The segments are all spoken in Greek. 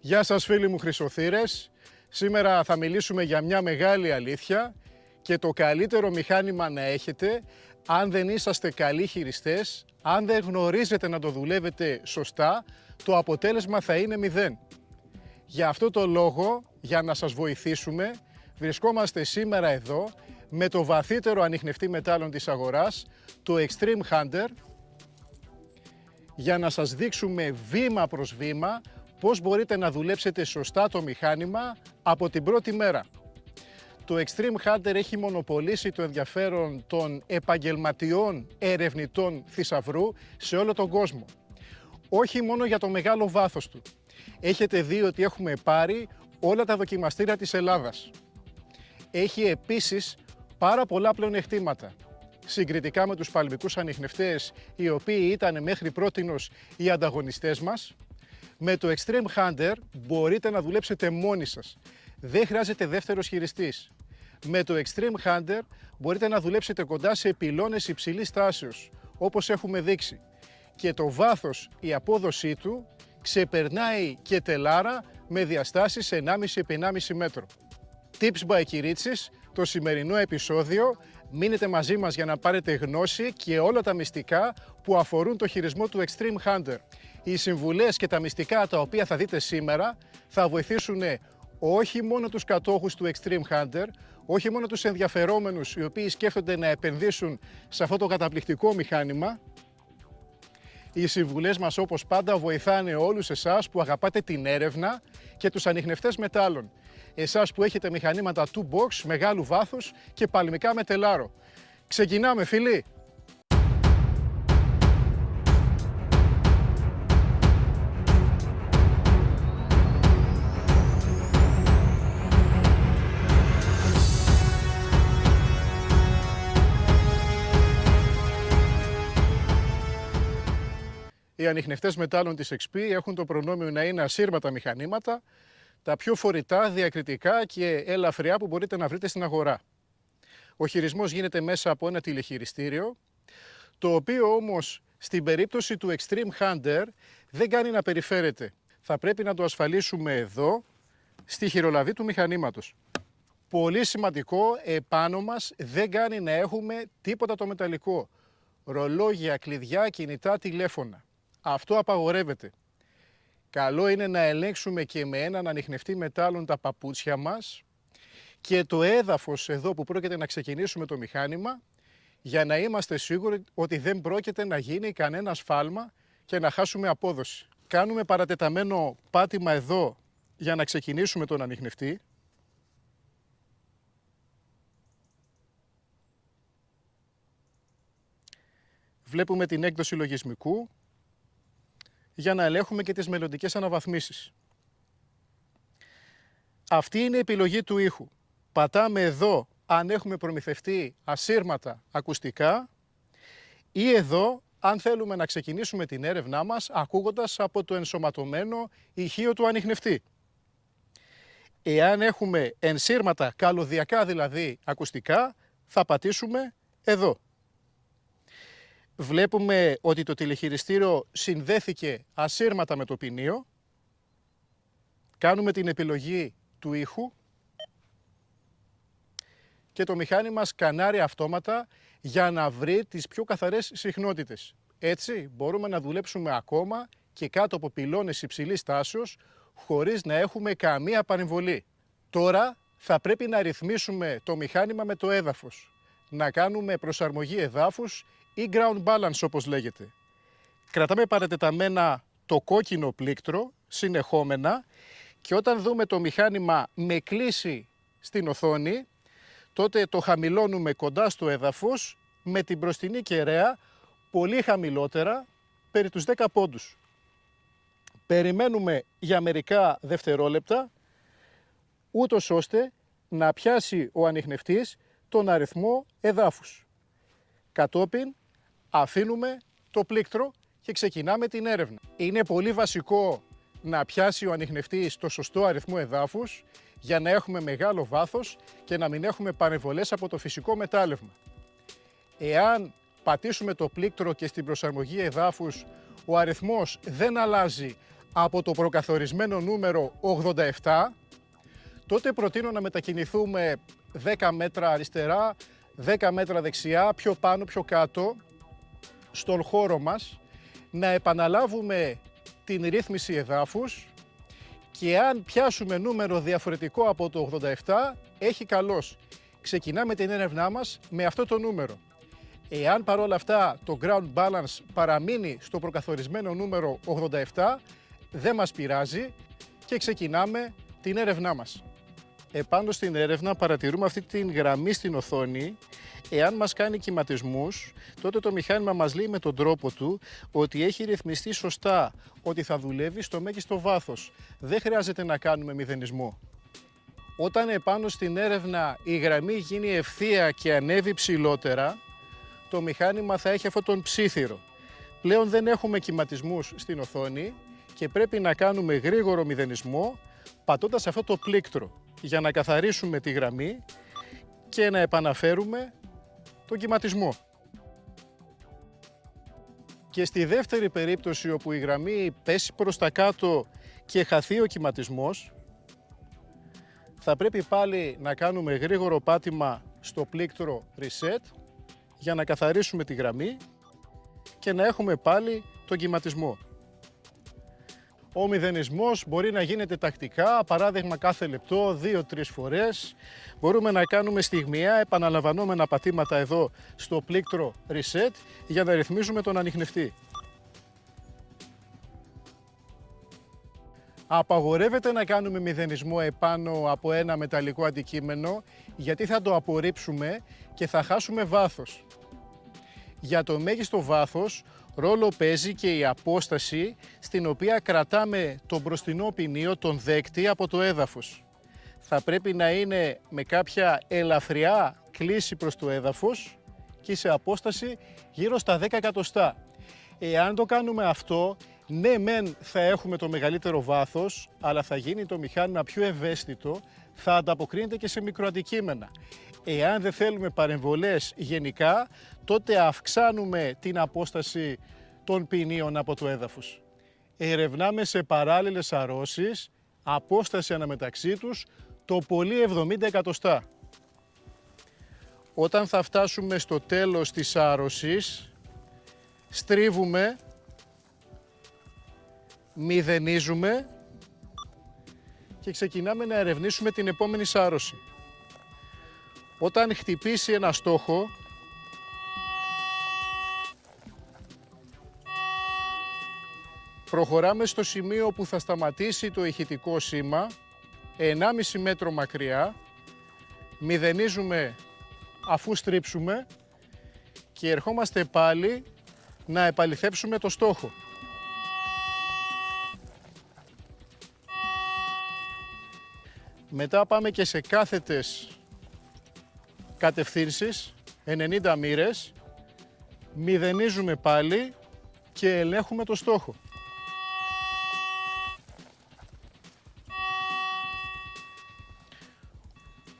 Γεια σας φίλοι μου χρυσοθύρες. Σήμερα θα μιλήσουμε για μια μεγάλη αλήθεια και το καλύτερο μηχάνημα να έχετε αν δεν είσαστε καλοί χειριστές, αν δεν γνωρίζετε να το δουλεύετε σωστά, το αποτέλεσμα θα είναι 0. Για αυτό το λόγο, για να σας βοηθήσουμε, βρισκόμαστε σήμερα εδώ με το βαθύτερο ανιχνευτή μετάλλων της αγοράς, το Extreme Hunter, για να σας δείξουμε βήμα προς βήμα πώς μπορείτε να δουλέψετε σωστά το μηχάνημα από την πρώτη μέρα. Το Extreme Hunter έχει μονοπολίσει το ενδιαφέρον των επαγγελματιών ερευνητών θησαυρού σε όλο τον κόσμο. Όχι μόνο για το μεγάλο βάθος του. Έχετε δει ότι έχουμε πάρει όλα τα δοκιμαστήρια της Ελλάδας. Έχει επίσης πάρα πολλά πλεονεκτήματα. Συγκριτικά με τους παλμικούς ανιχνευτές, οι οποίοι ήταν μέχρι πρότινος οι ανταγωνιστές μας, με το Extreme Hunter μπορείτε να δουλέψετε μόνοι σας. Δεν χρειάζεται δεύτερος χειριστής. Με το Extreme Hunter μπορείτε να δουλέψετε κοντά σε πυλώνες υψηλής τάσεως, όπως έχουμε δείξει. Και το βάθος, η απόδοσή του, ξεπερνάει και τελάρα με διαστάσεις 1,5x1,5 μέτρο. Tips by Κυρίτσης, το σημερινό επεισόδιο. Μείνετε μαζί μας για να πάρετε γνώση και όλα τα μυστικά που αφορούν το χειρισμό του Extreme Hunter. Οι συμβουλές και τα μυστικά τα οποία θα δείτε σήμερα θα βοηθήσουν όχι μόνο τους κατόχους του Extreme Hunter, όχι μόνο τους ενδιαφερόμενους οι οποίοι σκέφτονται να επενδύσουν σε αυτό το καταπληκτικό μηχάνημα. Οι συμβουλές μας όπως πάντα βοηθάνε όλους εσάς που αγαπάτε την έρευνα και τους ανιχνευτές μετάλλων. Εσάς που έχετε μηχανήματα 2-box, μεγάλου βάθους και παλμικά με τελάρο. Ξεκινάμε φίλοι! Οι ανιχνευτές μετάλλων της XP έχουν το προνόμιο να είναι ασύρματα μηχανήματα, τα πιο φορητά, διακριτικά και ελαφριά που μπορείτε να βρείτε στην αγορά. Ο χειρισμός γίνεται μέσα από ένα τηλεχειριστήριο, το οποίο όμως στην περίπτωση του Extreme Hunter δεν κάνει να περιφέρεται. Θα πρέπει να το ασφαλίσουμε εδώ, στη χειρολαβή του μηχανήματος. Πολύ σημαντικό, επάνω μας δεν κάνει να έχουμε τίποτα το μεταλλικό. Ρολόγια, κλειδιά, κινητά, τηλέφωνα. Αυτό απαγορεύεται. Καλό είναι να ελέγξουμε και με έναν ανιχνευτή μετάλλων τα παπούτσια μας και το έδαφος εδώ που πρόκειται να ξεκινήσουμε το μηχάνημα για να είμαστε σίγουροι ότι δεν πρόκειται να γίνει κανένα σφάλμα και να χάσουμε απόδοση. Κάνουμε παρατεταμένο πάτημα εδώ για να ξεκινήσουμε τον ανιχνευτή. Βλέπουμε την έκδοση λογισμικού για να ελέγχουμε και τις μελλοντικές αναβαθμίσεις. Αυτή είναι η επιλογή του ήχου. Πατάμε εδώ αν έχουμε προμηθευτεί ασύρματα ακουστικά ή εδώ αν θέλουμε να ξεκινήσουμε την έρευνά μας ακούγοντας από το ενσωματωμένο ηχείο του ανιχνευτή. Εάν έχουμε ενσύρματα καλωδιακά δηλαδή ακουστικά, θα πατήσουμε εδώ. Βλέπουμε ότι το τηλεχειριστήριο συνδέθηκε ασύρματα με το ποινίο. Κάνουμε την επιλογή του ήχου και το μηχάνημα σκανάρει αυτόματα για να βρει τις πιο καθαρές συχνότητες. Έτσι μπορούμε να δουλέψουμε ακόμα και κάτω από πυλώνες υψηλής τάσεως χωρίς να έχουμε καμία παρεμβολή. Τώρα θα πρέπει να ρυθμίσουμε το μηχάνημα με το έδαφος. Να κάνουμε προσαρμογή εδάφους ή ground balance όπως λέγεται. Κρατάμε παρατεταμένα το κόκκινο πλήκτρο συνεχόμενα και όταν δούμε το μηχάνημα με κλίση στην οθόνη, τότε το χαμηλώνουμε κοντά στο έδαφος με την μπροστινή κεραία πολύ χαμηλότερα, περί τους 10 πόντους. Περιμένουμε για μερικά δευτερόλεπτα, ούτως ώστε να πιάσει ο ανιχνευτής τον αριθμό εδάφους. Κατόπιν αφήνουμε το πλήκτρο και ξεκινάμε την έρευνα. Είναι πολύ βασικό να πιάσει ο ανιχνευτής το σωστό αριθμό εδάφους για να έχουμε μεγάλο βάθος και να μην έχουμε παρεμβολές από το φυσικό μετάλλευμα. Εάν πατήσουμε το πλήκτρο και στην προσαρμογή εδάφους ο αριθμός δεν αλλάζει από το προκαθορισμένο νούμερο 87, τότε προτείνω να μετακινηθούμε 10 μέτρα αριστερά, 10 μέτρα δεξιά, πιο πάνω, πιο κάτω, στον χώρο μας, να επαναλάβουμε την ρύθμιση εδάφους και αν πιάσουμε νούμερο διαφορετικό από το 87, έχει καλώς. Ξεκινάμε την έρευνά μας με αυτό το νούμερο. Εάν παρόλα αυτά το ground balance παραμείνει στο προκαθορισμένο νούμερο 87, δεν μας πειράζει και ξεκινάμε την έρευνά μας. Επάνω στην έρευνα παρατηρούμε αυτή την γραμμή στην οθόνη. Εάν μας κάνει κυματισμούς, τότε το μηχάνημα μας λέει με τον τρόπο του ότι έχει ρυθμιστεί σωστά, ότι θα δουλεύει στο μέγιστο βάθος. Δεν χρειάζεται να κάνουμε μηδενισμό. Όταν επάνω στην έρευνα η γραμμή γίνει ευθεία και ανέβει ψηλότερα, το μηχάνημα θα έχει αυτόν τον ψίθυρο. Πλέον δεν έχουμε κυματισμούς στην οθόνη και πρέπει να κάνουμε γρήγορο μηδενισμό πατώντας αυτό το πλήκτρο για να καθαρίσουμε τη γραμμή και να επαναφέρουμε τον κυματισμό. Και στη δεύτερη περίπτωση όπου η γραμμή πέσει προς τα κάτω και χαθεί ο κυματισμός, θα πρέπει πάλι να κάνουμε γρήγορο πάτημα στο πλήκτρο Reset για να καθαρίσουμε τη γραμμή και να έχουμε πάλι τον κυματισμό. Ο μηδενισμός μπορεί να γίνεται τακτικά, παράδειγμα κάθε λεπτό, 2-3 φορές. Μπορούμε να κάνουμε στιγμιαία επαναλαμβανόμενα πατήματα εδώ στο πλήκτρο Reset για να ρυθμίζουμε τον ανιχνευτή. Απαγορεύεται να κάνουμε μηδενισμό επάνω από ένα μεταλλικό αντικείμενο γιατί θα το απορρίψουμε και θα χάσουμε βάθος. Για το μέγιστο βάθος ρόλο παίζει και η απόσταση στην οποία κρατάμε τον μπροστινό ποινίο, τον δέκτη, από το έδαφος. Θα πρέπει να είναι με κάποια ελαφριά κλίση προς το έδαφος και σε απόσταση γύρω στα 10 εκατοστά. Εάν το κάνουμε αυτό, ναι μεν θα έχουμε το μεγαλύτερο βάθος, αλλά θα γίνει το μηχάνημα πιο ευαίσθητο, θα ανταποκρίνεται και σε μικροαντικείμενα. Εάν δεν θέλουμε παρεμβολές γενικά, τότε αυξάνουμε την απόσταση των ποινίων από το έδαφος. Ερευνάμε σε παράλληλες αρρώσεις, απόσταση αναμεταξύ τους, το πολύ 70 εκατοστά. Όταν θα φτάσουμε στο τέλος της άρρωσης, στρίβουμε, μηδενίζουμε και ξεκινάμε να ερευνήσουμε την επόμενη σάρωση. Όταν χτυπήσει ένα στόχο, προχωράμε στο σημείο που θα σταματήσει το ηχητικό σήμα, 1,5 μέτρο μακριά, μηδενίζουμε αφού στρίψουμε και ερχόμαστε πάλι να επαληθεύσουμε το στόχο. Μετά πάμε και σε κάθετες κατευθύνσεις, 90 μοίρες, μηδενίζουμε πάλι και ελέγχουμε το στόχο.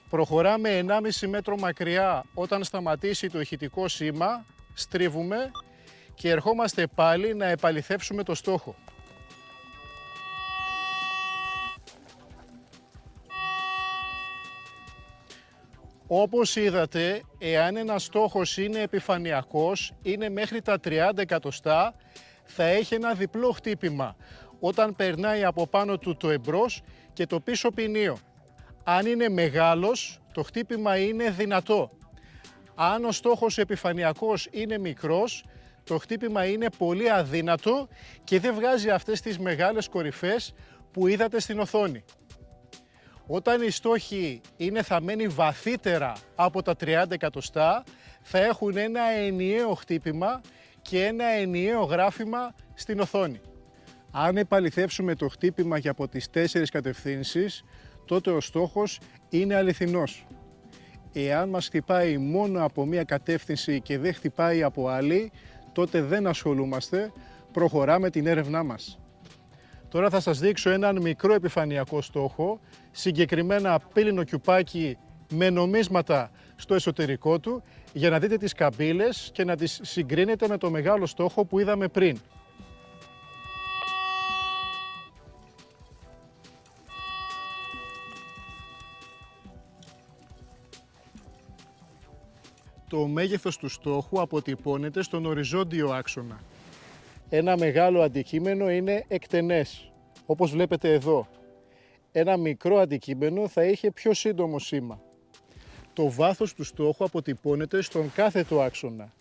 Προχωράμε 1,5 μέτρο μακριά όταν σταματήσει το ηχητικό σήμα, στρίβουμε και ερχόμαστε πάλι να επαληθεύσουμε το στόχο. Όπως είδατε, εάν ένας στόχος είναι επιφανειακός, είναι μέχρι τα 30 εκατοστά, θα έχει ένα διπλό χτύπημα όταν περνάει από πάνω του το εμπρός και το πίσω ποινίο. Αν είναι μεγάλος, το χτύπημα είναι δυνατό. Αν ο στόχος επιφανειακός είναι μικρός, το χτύπημα είναι πολύ αδύνατο και δεν βγάζει αυτές τις μεγάλες κορυφές που είδατε στην οθόνη. Όταν οι στόχοι είναι θαμμένοι βαθύτερα από τα 30 εκατοστά, θα έχουν ένα ενιαίο χτύπημα και ένα ενιαίο γράφημα στην οθόνη. Αν επαληθεύσουμε το χτύπημα και από τις 4 κατευθύνσεις, τότε ο στόχος είναι αληθινός. Εάν μας χτυπάει μόνο από μία κατεύθυνση και δεν χτυπάει από άλλη, τότε δεν ασχολούμαστε, προχωράμε την έρευνά μας. Τώρα θα σας δείξω έναν μικρό επιφανειακό στόχο, συγκεκριμένα πύλινο κιουπάκι με νομίσματα στο εσωτερικό του, για να δείτε τις καμπύλες και να τις συγκρίνετε με το μεγάλο στόχο που είδαμε πριν. Το μέγεθος του στόχου αποτυπώνεται στον οριζόντιο άξονα. Ένα μεγάλο αντικείμενο είναι εκτενές, όπως βλέπετε εδώ. Ένα μικρό αντικείμενο θα είχε πιο σύντομο σήμα. Το βάθος του στόχου αποτυπώνεται στον κάθετο άξονα.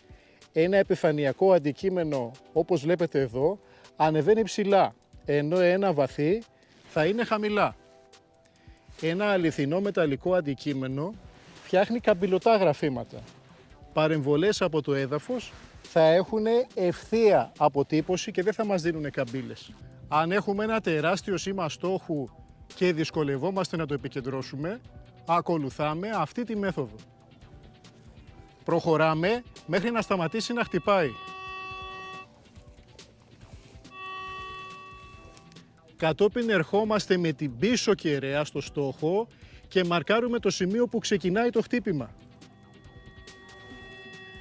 Ένα επιφανειακό αντικείμενο, όπως βλέπετε εδώ, ανεβαίνει ψηλά, ενώ ένα βαθύ θα είναι χαμηλά. Ένα αληθινό μεταλλικό αντικείμενο φτιάχνει καμπυλωτά γραφήματα. Παρεμβολές από το έδαφος θα έχουν ευθεία αποτύπωση και δεν θα μας δίνουν καμπύλες. Αν έχουμε ένα τεράστιο σήμα στόχου και δυσκολευόμαστε να το επικεντρώσουμε, ακολουθάμε αυτή τη μέθοδο. Προχωράμε μέχρι να σταματήσει να χτυπάει. Κατόπιν ερχόμαστε με την πίσω κεραία στο στόχο και μαρκάρουμε το σημείο που ξεκινάει το χτύπημα.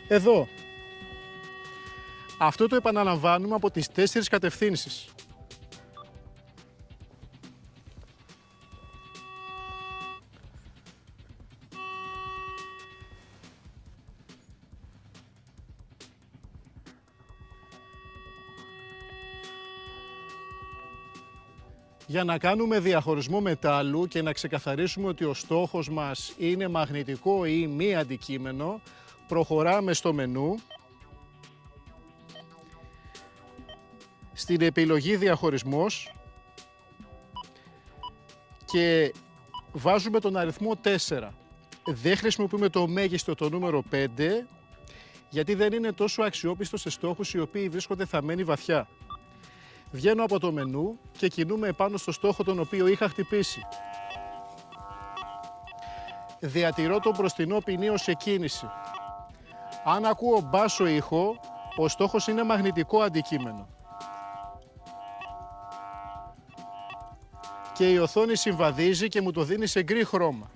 Εδώ. Αυτό το επαναλαμβάνουμε από τις 4 κατευθύνσεις. Για να κάνουμε διαχωρισμό μετάλλου και να ξεκαθαρίσουμε ότι ο στόχος μας είναι μαγνητικό ή μη αντικείμενο, προχωράμε στο μενού, στην επιλογή διαχωρισμός και βάζουμε τον αριθμό 4. Δεν χρησιμοποιούμε το μέγιστο, το νούμερο 5, γιατί δεν είναι τόσο αξιόπιστο σε στόχους οι οποίοι βρίσκονται θαμμένοι βαθιά. Βγαίνω από το μενού και κινούμαι επάνω στο στόχο τον οποίο είχα χτυπήσει. Διατηρώ τον μπροστινό ποινίο σε κίνηση. Αν ακούω μπάσο ήχο, ο στόχος είναι μαγνητικό αντικείμενο. Και η οθόνη συμβαδίζει και μου το δίνει σε γκρι χρώμα.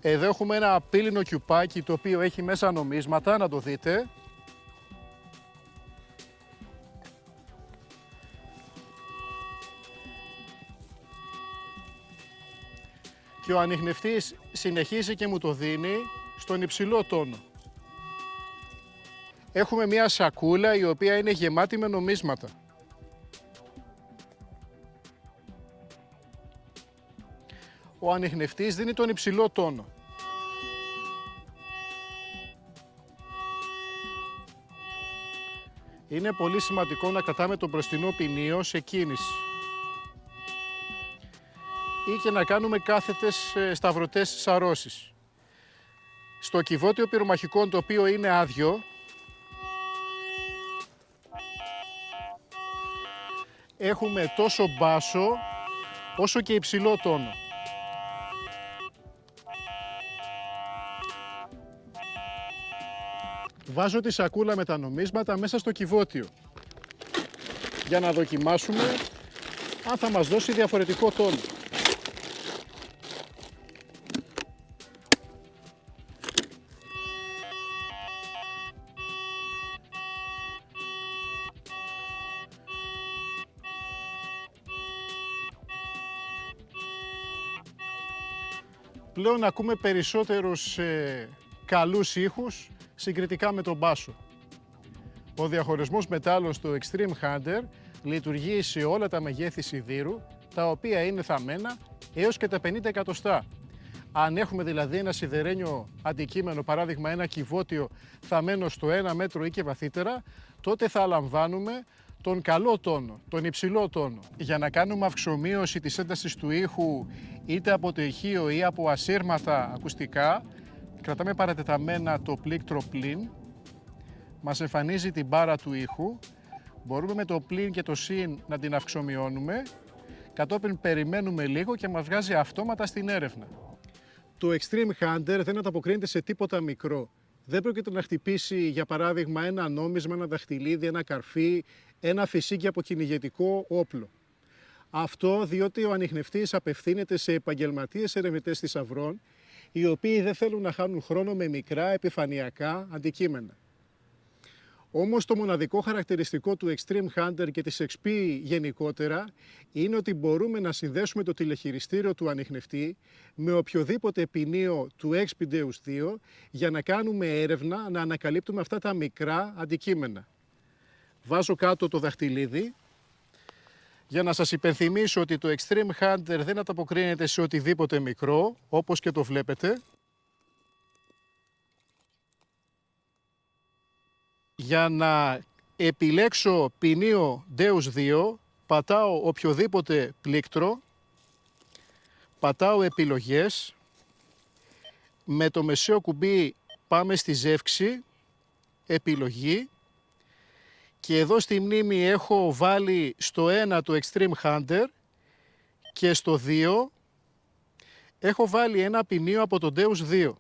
Εδώ έχουμε ένα πύλινο κιουπάκι το οποίο έχει μέσα νομίσματα, να το δείτε. Και ο ανιχνευτής συνεχίζει και μου το δίνει στον υψηλό τόνο. Έχουμε μια σακούλα η οποία είναι γεμάτη με νομίσματα. Ο ανιχνευτής δίνει τον υψηλό τόνο. Είναι πολύ σημαντικό να κρατάμε τον μπροστινό ποινίο σε κίνηση ή και να κάνουμε κάθετες σταυρωτές σαρώσεις. Στο κυβότιο πυρομαχικών, το οποίο είναι άδειο, έχουμε τόσο μπάσο όσο και υψηλό τόνο. Βάζω τη σακούλα με τα νομίσματα μέσα στο κυβότιο για να δοκιμάσουμε αν θα μας δώσει διαφορετικό τόνο. Πλέον ακούμε περισσότερους καλούς ήχους συγκριτικά με τον μπάσο. Ο διαχωρισμός μετάλλων στο Extreme Hunter λειτουργεί σε όλα τα μεγέθη σιδήρου, τα οποία είναι θαμμένα έως και τα 50 εκατοστά. Αν έχουμε δηλαδή ένα σιδερένιο αντικείμενο, παράδειγμα ένα κυβότιο θαμμένο στο 1 μέτρο ή και βαθύτερα, τότε θα λαμβάνουμε τον καλό τόνο, τον υψηλό τόνο. Για να κάνουμε αυξομείωση της έντασης του ήχου είτε από το ηχείο ή από ασύρματα ακουστικά, κρατάμε παρατεταμένα το πλήκτρο πλην, μας εμφανίζει την μπάρα του ήχου, μπορούμε με το πλην και το συν να την αυξομειώνουμε, κατόπιν περιμένουμε λίγο και μας βγάζει αυτόματα στην έρευνα. Το Extreme Hunter δεν ανταποκρίνεται σε τίποτα μικρό. Δεν πρόκειται να χτυπήσει, για παράδειγμα, ένα νόμισμα, ένα δαχτυλίδι, ένα καρφί, ένα φυσίκι από κυνηγετικό όπλο. Αυτό διότι ο ανιχνευτής απευθύνεται σε επαγγελματίες ερευνητές θησαυρών, οι οποίοι δεν θέλουν να χάνουν χρόνο με μικρά επιφανειακά αντικείμενα. Όμως το μοναδικό χαρακτηριστικό του Extreme Hunter και της XP γενικότερα είναι ότι μπορούμε να συνδέσουμε το τηλεχειριστήριο του ανιχνευτή με οποιοδήποτε ποινίο του Expideus 2 για να κάνουμε έρευνα, να ανακαλύπτουμε αυτά τα μικρά αντικείμενα. Βάζω κάτω το δαχτυλίδι για να σας υπενθυμίσω ότι το Extreme Hunter δεν ανταποκρίνεται σε οτιδήποτε μικρό, όπως και το βλέπετε. Για να επιλέξω ποινίο Deus 2, πατάω οποιοδήποτε πλήκτρο, πατάω επιλογές, με το μεσαίο κουμπί πάμε στη ζεύξη, επιλογή, και εδώ στη μνήμη έχω βάλει στο 1 το Extreme Hunter και στο 2 έχω βάλει ένα ποινίο από το Deus 2.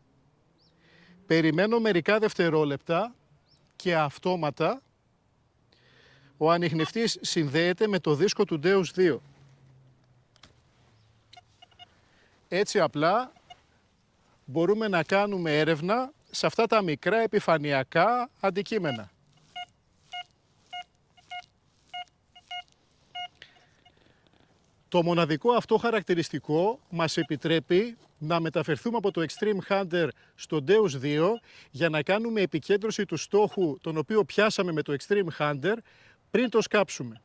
Περιμένω μερικά δευτερόλεπτα και αυτόματα ο ανιχνευτής συνδέεται με το δίσκο του Deus 2. Έτσι απλά μπορούμε να κάνουμε έρευνα σε αυτά τα μικρά επιφανειακά αντικείμενα. Το μοναδικό αυτό χαρακτηριστικό μας επιτρέπει να μεταφερθούμε από το Extreme Hunter στο Deus 2 για να κάνουμε επικέντρωση του στόχου τον οποίο πιάσαμε με το Extreme Hunter πριν το σκάψουμε.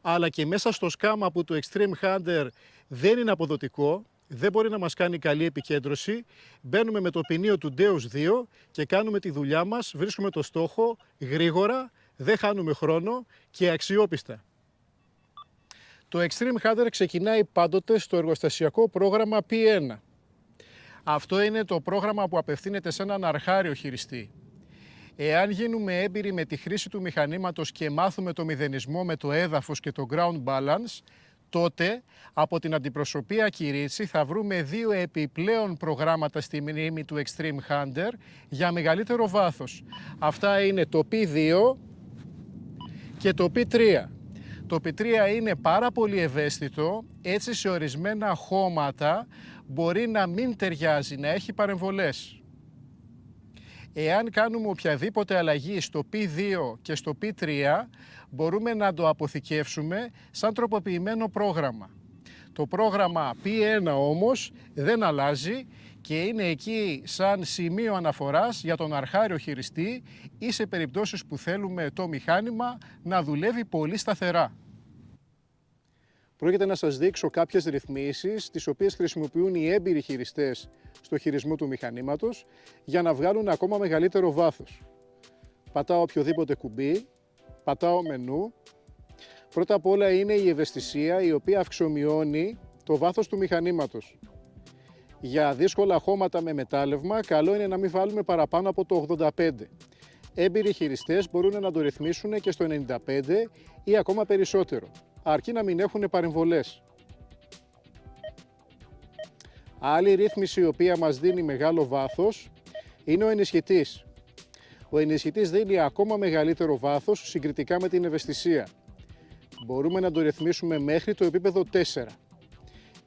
Αλλά και μέσα στο σκάμα που το Extreme Hunter δεν είναι αποδοτικό, δεν μπορεί να μας κάνει καλή επικέντρωση, μπαίνουμε με το ποινίο του Deus 2 και κάνουμε τη δουλειά μας, βρίσκουμε το στόχο γρήγορα, δεν χάνουμε χρόνο και αξιόπιστα. Το Extreme Hunter ξεκινάει πάντοτε στο εργοστασιακό πρόγραμμα P1. Αυτό είναι το πρόγραμμα που απευθύνεται σε έναν αρχάριο χειριστή. Εάν γίνουμε έμπειροι με τη χρήση του μηχανήματος και μάθουμε το μηδενισμό με το έδαφος και το ground balance, τότε από την αντιπροσωπεία Κυρίτσι θα βρούμε 2 επιπλέον προγράμματα στη μνήμη του Extreme Hunter για μεγαλύτερο βάθος. Αυτά είναι το P2 και το P3. Το P3 είναι πάρα πολύ ευαίσθητο, έτσι σε ορισμένα χώματα μπορεί να μην ταιριάζει, να έχει παρεμβολές. Εάν κάνουμε οποιαδήποτε αλλαγή στο P2 και στο P3, μπορούμε να το αποθηκεύσουμε σαν τροποποιημένο πρόγραμμα. Το πρόγραμμα P1 όμως δεν αλλάζει και είναι εκεί σαν σημείο αναφοράς για τον αρχάριο χειριστή ή σε περιπτώσεις που θέλουμε το μηχάνημα να δουλεύει πολύ σταθερά. Πρόκειται να σας δείξω κάποιες ρυθμίσεις τις οποίες χρησιμοποιούν οι έμπειροι χειριστές στο χειρισμό του μηχανήματος για να βγάλουν ακόμα μεγαλύτερο βάθος. Πατάω οποιοδήποτε κουμπί, πατάω μενού. Πρώτα απ' όλα είναι η ευαισθησία η οποία αυξομειώνει το βάθος του μηχανήματος. Για δύσκολα χώματα με μετάλλευμα καλό είναι να μην βάλουμε παραπάνω από το 85. Έμπειροι χειριστές μπορούν να το ρυθμίσουν και στο 95 ή ακόμα περισσότερο, αρκεί να μην έχουν παρεμβολές. Άλλη ρύθμιση η οποία μας δίνει μεγάλο βάθος είναι ο ενισχυτής. Ο ενισχυτής δίνει ακόμα μεγαλύτερο βάθος συγκριτικά με την ευαισθησία. Μπορούμε να το ρυθμίσουμε μέχρι το επίπεδο 4.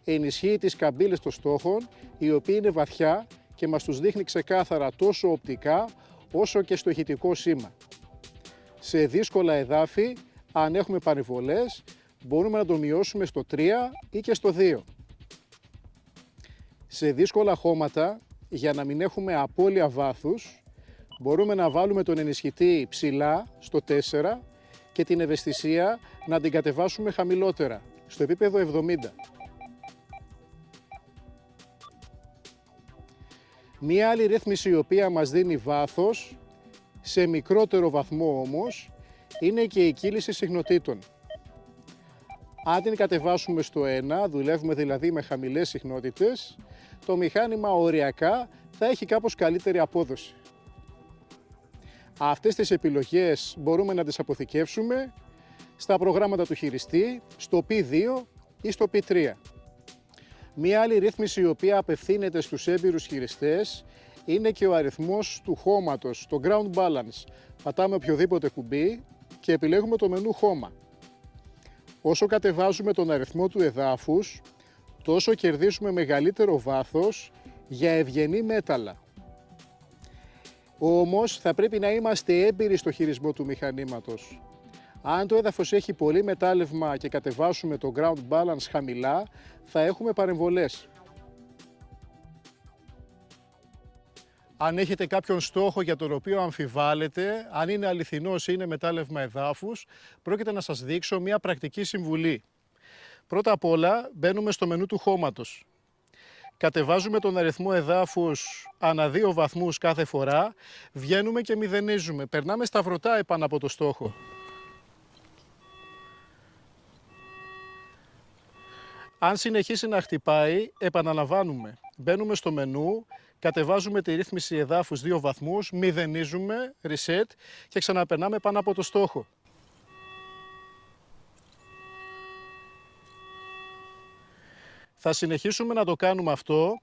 Ενισχύει τις καμπύλες των στόχων, οι οποίοι είναι βαθιά και μας τους δείχνει ξεκάθαρα τόσο οπτικά όσο και στο ηχητικό σήμα. Σε δύσκολα εδάφη, αν έχουμε παρεμβολές, μπορούμε να το μειώσουμε στο 3 ή και στο 2. Σε δύσκολα χώματα, για να μην έχουμε απώλεια βάθους, μπορούμε να βάλουμε τον ενισχυτή ψηλά στο 4 και την ευαισθησία να την κατεβάσουμε χαμηλότερα, στο επίπεδο 70. Μία άλλη ρύθμιση η οποία μας δίνει βάθος, σε μικρότερο βαθμό όμως, είναι και η κύληση συχνοτήτων. Αν την κατεβάσουμε στο 1, δουλεύουμε δηλαδή με χαμηλές συχνότητες, το μηχάνημα οριακά θα έχει κάπως καλύτερη απόδοση. Αυτές τις επιλογές μπορούμε να τις αποθηκεύσουμε στα προγράμματα του χειριστή, στο P2 ή στο P3. Μία άλλη ρύθμιση η οποία απευθύνεται στους έμπειρους χειριστές είναι και ο αριθμός του χώματος, το ground balance. Πατάμε οποιοδήποτε κουμπί και επιλέγουμε το μενού χώμα. Όσο κατεβάζουμε τον αριθμό του εδάφους, τόσο κερδίζουμε μεγαλύτερο βάθος για ευγενή μέταλλα. Όμως θα πρέπει να είμαστε έμπειροι στο χειρισμό του μηχανήματος. Αν το έδαφος έχει πολύ μετάλλευμα και κατεβάσουμε το ground balance χαμηλά, θα έχουμε παρεμβολές. Αν έχετε κάποιον στόχο για τον οποίο αμφιβάλλετε, αν είναι αληθινός ή είναι μετάλλευμα εδάφους, πρόκειται να σας δείξω μια πρακτική συμβουλή. Πρώτα απ' όλα μπαίνουμε στο μενού του χώματος. Κατεβάζουμε τον αριθμό εδάφους ανά 2 βαθμούς κάθε φορά, βγαίνουμε και μηδενίζουμε. Περνάμε σταυρωτά επάνω από το στόχο. Αν συνεχίσει να χτυπάει, επαναλαμβάνουμε. Μπαίνουμε στο μενού, κατεβάζουμε τη ρύθμιση εδάφους 2 βαθμούς, μηδενίζουμε, reset και ξαναπερνάμε πάνω από το στόχο. Θα συνεχίσουμε να το κάνουμε αυτό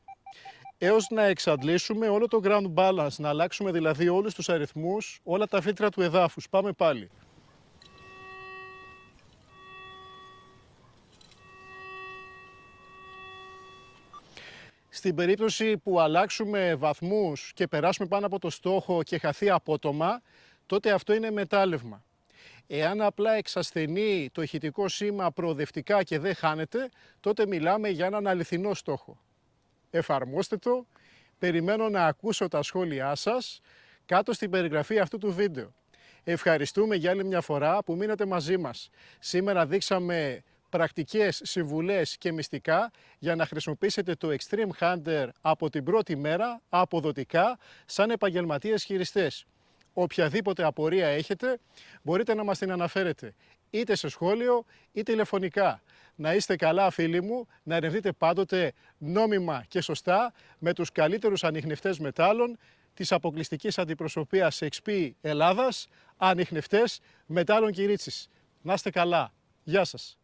έως να εξαντλήσουμε όλο το ground balance, να αλλάξουμε δηλαδή όλους τους αριθμούς, όλα τα φίλτρα του εδάφους. Πάμε πάλι. Στην περίπτωση που αλλάξουμε βαθμούς και περάσουμε πάνω από το στόχο και χαθεί απότομα, τότε αυτό είναι μετάλλευμα. Εάν απλά εξασθενεί το ηχητικό σήμα προοδευτικά και δεν χάνεται, τότε μιλάμε για έναν αληθινό στόχο. Εφαρμόστε το, περιμένω να ακούσω τα σχόλιά σας κάτω στην περιγραφή αυτού του βίντεο. Ευχαριστούμε για άλλη μια φορά που μείνατε μαζί μας. Σήμερα δείξαμε πρακτικές συμβουλές και μυστικά για να χρησιμοποιήσετε το Extreme Hunter από την πρώτη μέρα αποδοτικά σαν επαγγελματίες χειριστές. Οποιαδήποτε απορία έχετε μπορείτε να μας την αναφέρετε είτε σε σχόλιο είτε τηλεφωνικά. Να είστε καλά φίλοι μου, να ερευνείτε πάντοτε νόμιμα και σωστά με τους καλύτερους ανιχνευτές μετάλλων της αποκλειστικής αντιπροσωπείας XP Ελλάδας, ανιχνευτές μετάλλων Κυρίτσης. Να είστε καλά. Γεια σας.